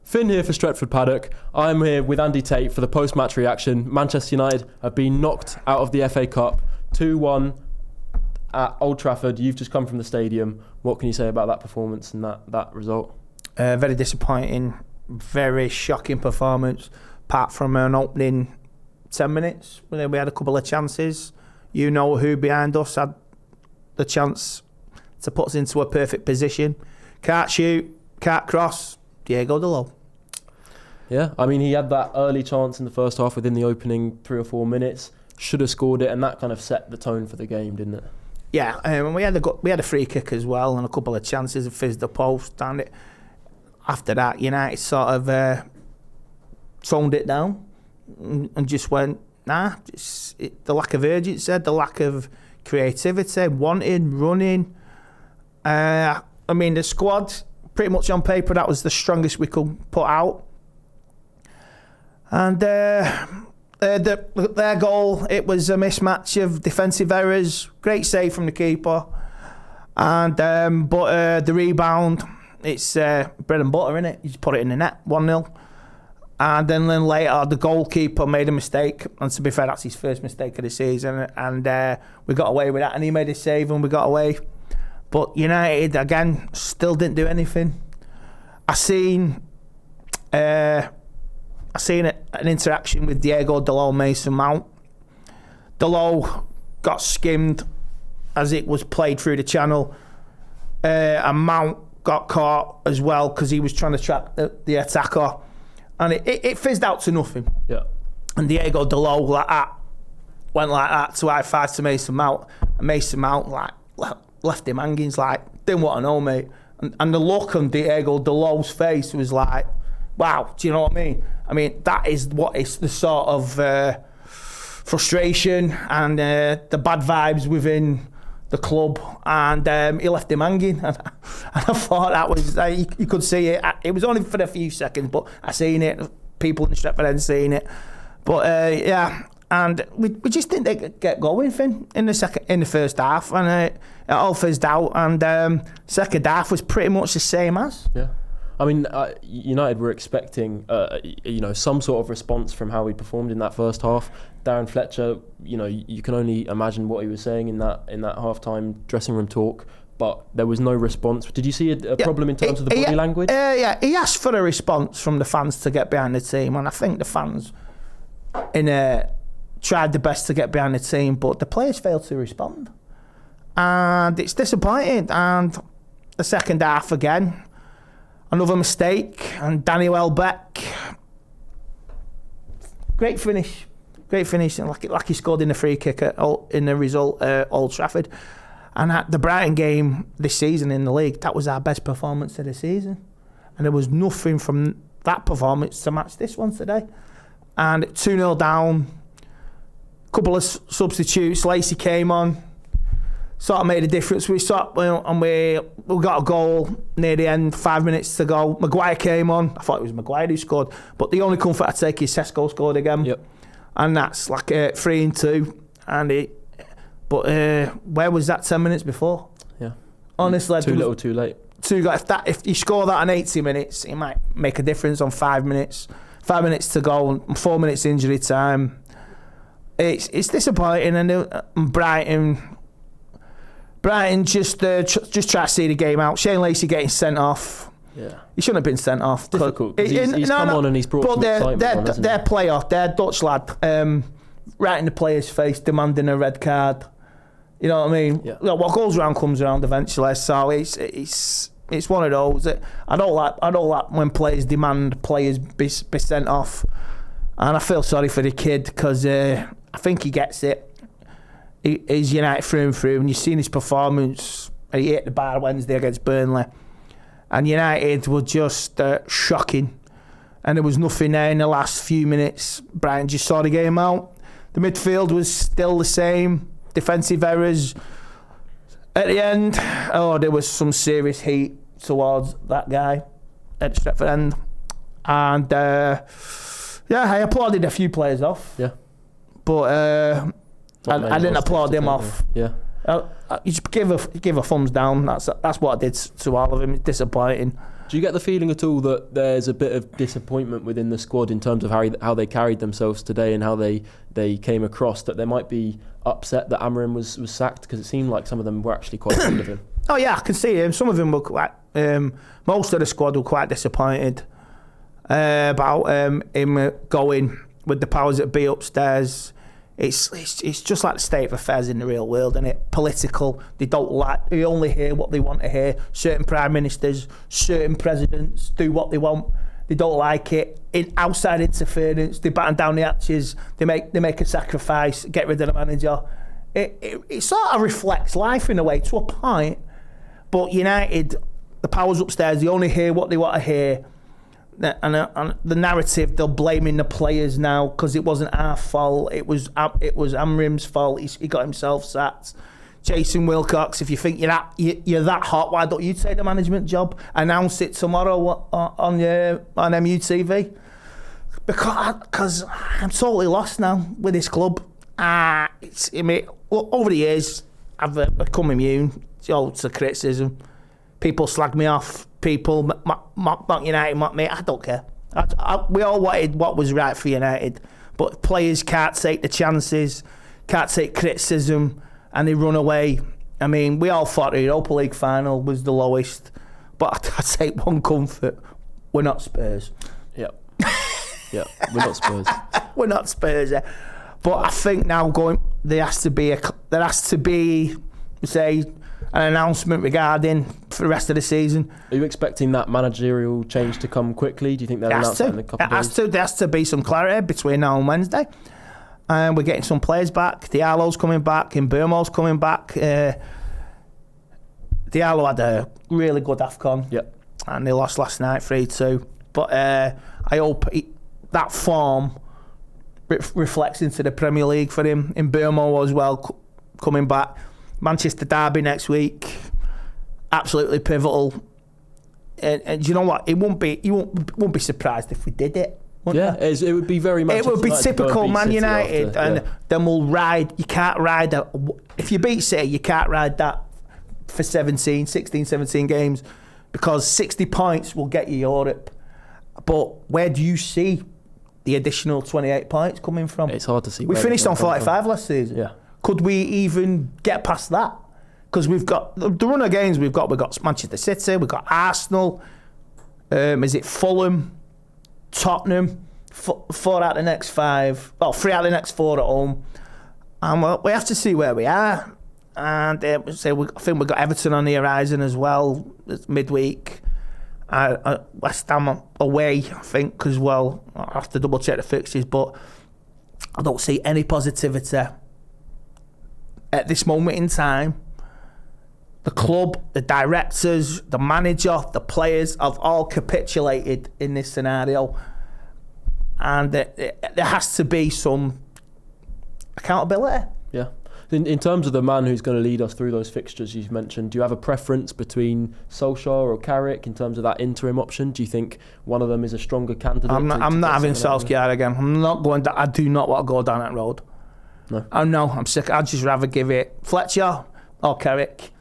Fin here for Stretford Paddock. I'm here with Andy Tate for the post-match reaction. Manchester United have been knocked out of the FA Cup 2-1 at Old Trafford. You've just come from the stadium. What can you say about that performance and that result? Very disappointing, very shocking performance. Apart from an opening 10 minutes, we had a couple of chances. You know who behind us had the chance to put us into a perfect position. Can't shoot, can't cross. Diego Dalot. Yeah, I mean, he had that early chance in the first half within the opening 3 or 4 minutes. Should have scored it, and that kind of set the tone for the game, didn't it? Yeah, and we had a free kick as well, and a couple of chances of fizzed the post. And after that, United sort of toned it down and just went, the lack of urgency, the lack of creativity, wanting, running. I mean, the squad, pretty much on paper, that was the strongest we could put out. And their goal, it was a mismatch of defensive errors, great save from the keeper, and but the rebound, it's bread and butter, innit? You just put it in the net, 1-0. And then later, the goalkeeper made a mistake, and to be fair, that's his first mistake of the season, and we got away with that, and he made a save, and we got away. But United, again, still didn't do anything. I seen an interaction with Diego Dalot and Mason Mount. Dalot got skimmed as it was played through the channel, and Mount got caught as well because he was trying to track the attacker, and it fizzed out to nothing. Yeah. And Diego Dalot went like that to high five to Mason Mount, and Mason Mount left him hanging. He's like, didn't want to know, mate. And the look on Diego Dalot's face was like, wow, do you know what I mean? I mean, that is what is the sort of frustration and the bad vibes within the club, and he left him hanging. And I thought that was, you could see it. It was only for a few seconds, but I seen it. People in the Stretford end seen it. But yeah, and we just didn't get going, Finn, in the first half, and it all fizzed out. And second half was pretty much the same as. Yeah. I mean, United were expecting, some sort of response from how we performed in that first half. Darren Fletcher, you can only imagine what he was saying in that half-time dressing room talk, but there was no response. Did you see a problem in terms of the body language? Yeah, he asked for a response from the fans to get behind the team, and I think the fans tried their best to get behind the team, but the players failed to respond, and it's disappointing. And the second half again, another mistake, and Danny Welbeck, great finish, and like he scored in the free kick in the result at Old Trafford. And at the Brighton game this season in the league, that was our best performance of the season, and there was nothing from that performance to match this one today. And 2-0 down, couple of substitutes, Lacey came on, sort of made a difference. We got a goal near the end, 5 minutes to go. Maguire came on. I thought it was Maguire who scored, but the only comfort I take is Sesko scored again. Yep. And that's like 3-2. Where was that 10 minutes before? Yeah. Honestly, too little, too late. If you score that in 80 minutes, it might make a difference on 5 minutes. 5 minutes to go and 4 minutes injury time. It's disappointing, and Brighton just try to see the game out. Shane Lacey getting sent off. Yeah, he shouldn't have been sent off. Difficult. He's come on and he's brought some excitement on, their player, their Dutch lad, right in the player's face, demanding a red card. You know what I mean? Yeah. What goes around comes around eventually. So it's one of those. I don't like when players demand players be sent off, and I feel sorry for the kid because I think he gets it. He's United through and through, and you've seen his performance. He hit the bar Wednesday against Burnley, and United were just shocking, and there was nothing there in the last few minutes. Brighton just saw the game out. The midfield was still the same, defensive errors. At the end, there was some serious heat towards that guy at the Stretford end, and I applauded a few players off. Yeah, but I didn't applaud him off. Yeah, you just give a thumbs down. That's what I did to all of them. It's disappointing. Do you get the feeling at all that there's a bit of disappointment within the squad in terms of how they carried themselves today and how they came across, that they might be upset that Amorim was sacked? Because it seemed like some of them were actually quite fond of him. Oh yeah, I can see him. Some of them were quite. Most of the squad were quite disappointed about him going with the powers that be upstairs. It's just like the state of affairs in the real world, isn't it? Political. They only hear what they want to hear. Certain prime ministers, certain presidents do what they want. They don't like it. Outside interference, they batten down the hatches. They make a sacrifice, get rid of the manager. It sort of reflects life in a way, to a point. But United, the powers upstairs, they only hear what they want to hear. And the narrative, they're blaming the players now because it wasn't our fault. It was Amrim's fault. He got himself sacked. Jason Wilcox, if you think you're that hot, why don't you take the management job? Announce it tomorrow on MUTV. Because I'm totally lost now with this club. Over the years, I've become immune to criticism. People slag me off. People mock United, mock me. I don't care. We all wanted what was right for United, but players can't take the chances, can't take criticism, and they run away. I mean, we all thought the Europa League final was the lowest, but I take one comfort: we're not Spurs. Yeah, we're not Spurs. We're not Spurs. But I think now there has to be, say, an announcement regarding for the rest of the season. Are you expecting that managerial change to come quickly? Do you think they'll announce that in a couple of days? There has to be some clarity between now and Wednesday. And we're getting some players back. Diallo's coming back. Mbeumo's coming back. Diallo had a really good AFCON. Yep. And they lost last night 3-2. But I hope that form reflects into the Premier League for him. Mbeumo as well coming back. Manchester derby next week, absolutely pivotal. And you know what? You won't be surprised if we did it. It would be very much. It would be typical Man United, then we'll ride. You can't ride that. If you beat City, you can't ride that for 16, 17 games, because 60 points will get you Europe. But where do you see the additional 28 points coming from? It's hard to see. We finished on 45 last season. Yeah. Could we even get past that? Because we've got the run of games we've got Manchester City, we've got Arsenal, is it Fulham, Tottenham, 4 out of the next 5, 3 out of the next 4 at home. And we have to see where we are. And I think we've got Everton on the horizon as well, midweek. West Ham away, I think, because, well, I have to double check the fixtures, but I don't see any positivity at this moment in time. The club, the directors, the manager, the players have all capitulated in this scenario, and there has to be some accountability. Yeah. In terms of the man who's going to lead us through those fixtures you've mentioned, do you have a preference between Solskjaer or Carrick in terms of that interim option? Do you think one of them is a stronger candidate? I'm not having Solskjaer again. I'm not going. I do not want to go down that road. No. I'm sick. I'd just rather give it Fletcher or Carrick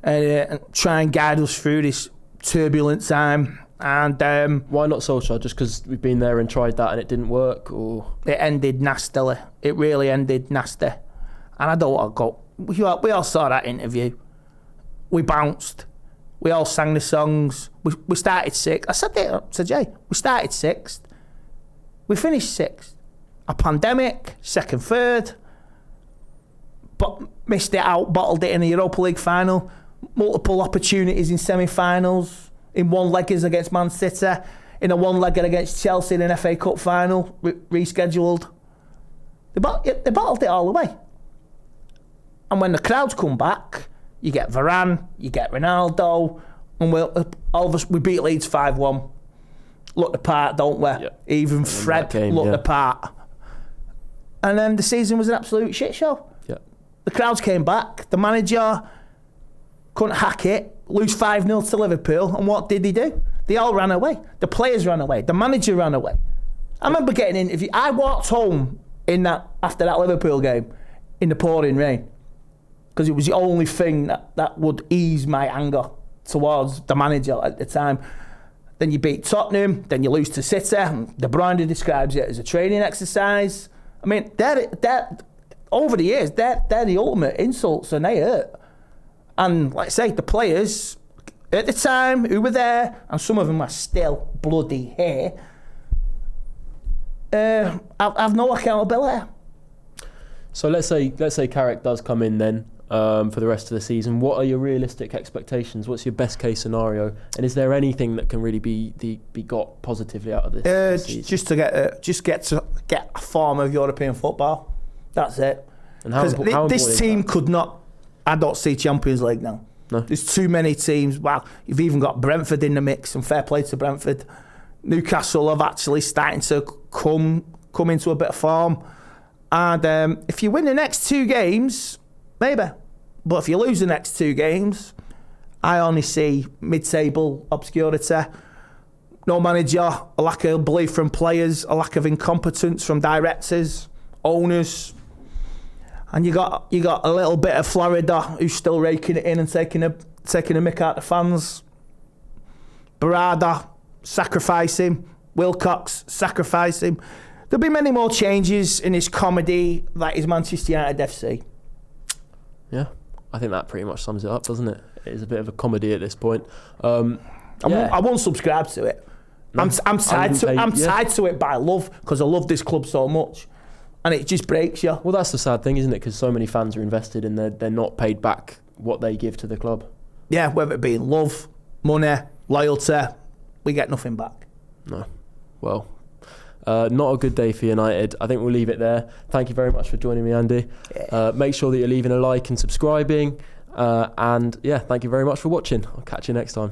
and try and guide us through this turbulent time. And why not Solskjaer? Just because we've been there and tried that and it didn't work, or it ended nastily. It really ended nasty. And I don't want to go. We all saw that interview. We bounced. We all sang the songs. We started 6th. I said it to Jay. We started 6th. We finished 6th. A pandemic, 2nd, 3rd. But missed it out, bottled it in the Europa League final. Multiple opportunities in semi-finals. In one-leggers against Man City. In a one-legger against Chelsea in an FA Cup final. Rescheduled. They bottled it all away. And when the crowds come back, you get Varane, you get Ronaldo, and all of us, we beat Leeds 5-1. Look the part, don't we? Yeah. Even Fred looked the part. And then the season was an absolute shit show. Yeah. The crowds came back, the manager couldn't hack it, lose 5-0 to Liverpool, and what did he do? They all ran away. The players ran away. The manager ran away. I remember getting an interview. I walked home after that Liverpool game in the pouring rain, because it was the only thing that would ease my anger towards the manager at the time. then you beat Tottenham, then you lose to City. De Bruyne describes it as a training exercise. I mean, they're over the years, they're the ultimate insults, and they hurt. And like I say, the players at the time who were there, and some of them are still bloody here, have no accountability. So let's say Carrick does come in then for the rest of the season. What are your realistic expectations? What's your best case scenario? And is there anything that can really be got positively out of this season? Just get a form of European football. That's it. And how this team could not. I don't see Champions League now. No. There's too many teams. Wow, you've even got Brentford in the mix, and fair play to Brentford. Newcastle have actually starting to come into a bit of form. And if you win the next 2 games, maybe. But if you lose the next 2 games, I only see mid-table obscurity. No manager, a lack of belief from players, a lack of incompetence from directors, owners. And you got a little bit of Florida who's still raking it in and taking a mick out the fans. Barada, sacrifice him. Wilcox, sacrifice him. There'll be many more changes in this comedy that is Manchester United FC. Yeah, I think that pretty much sums it up, doesn't it? It is a bit of a comedy at this point. I won't subscribe to it. No, I'm tied to it by love, because I love this club so much. And it just breaks you. Well, that's the sad thing, isn't it? Because so many fans are invested and they're not paid back what they give to the club. Yeah, whether it be love, money, loyalty, we get nothing back. No. Well, not a good day for United. I think we'll leave it there. Thank you very much for joining me, Andy. Yeah. Make sure that you're leaving a like and subscribing. And yeah, thank you very much for watching. I'll catch you next time.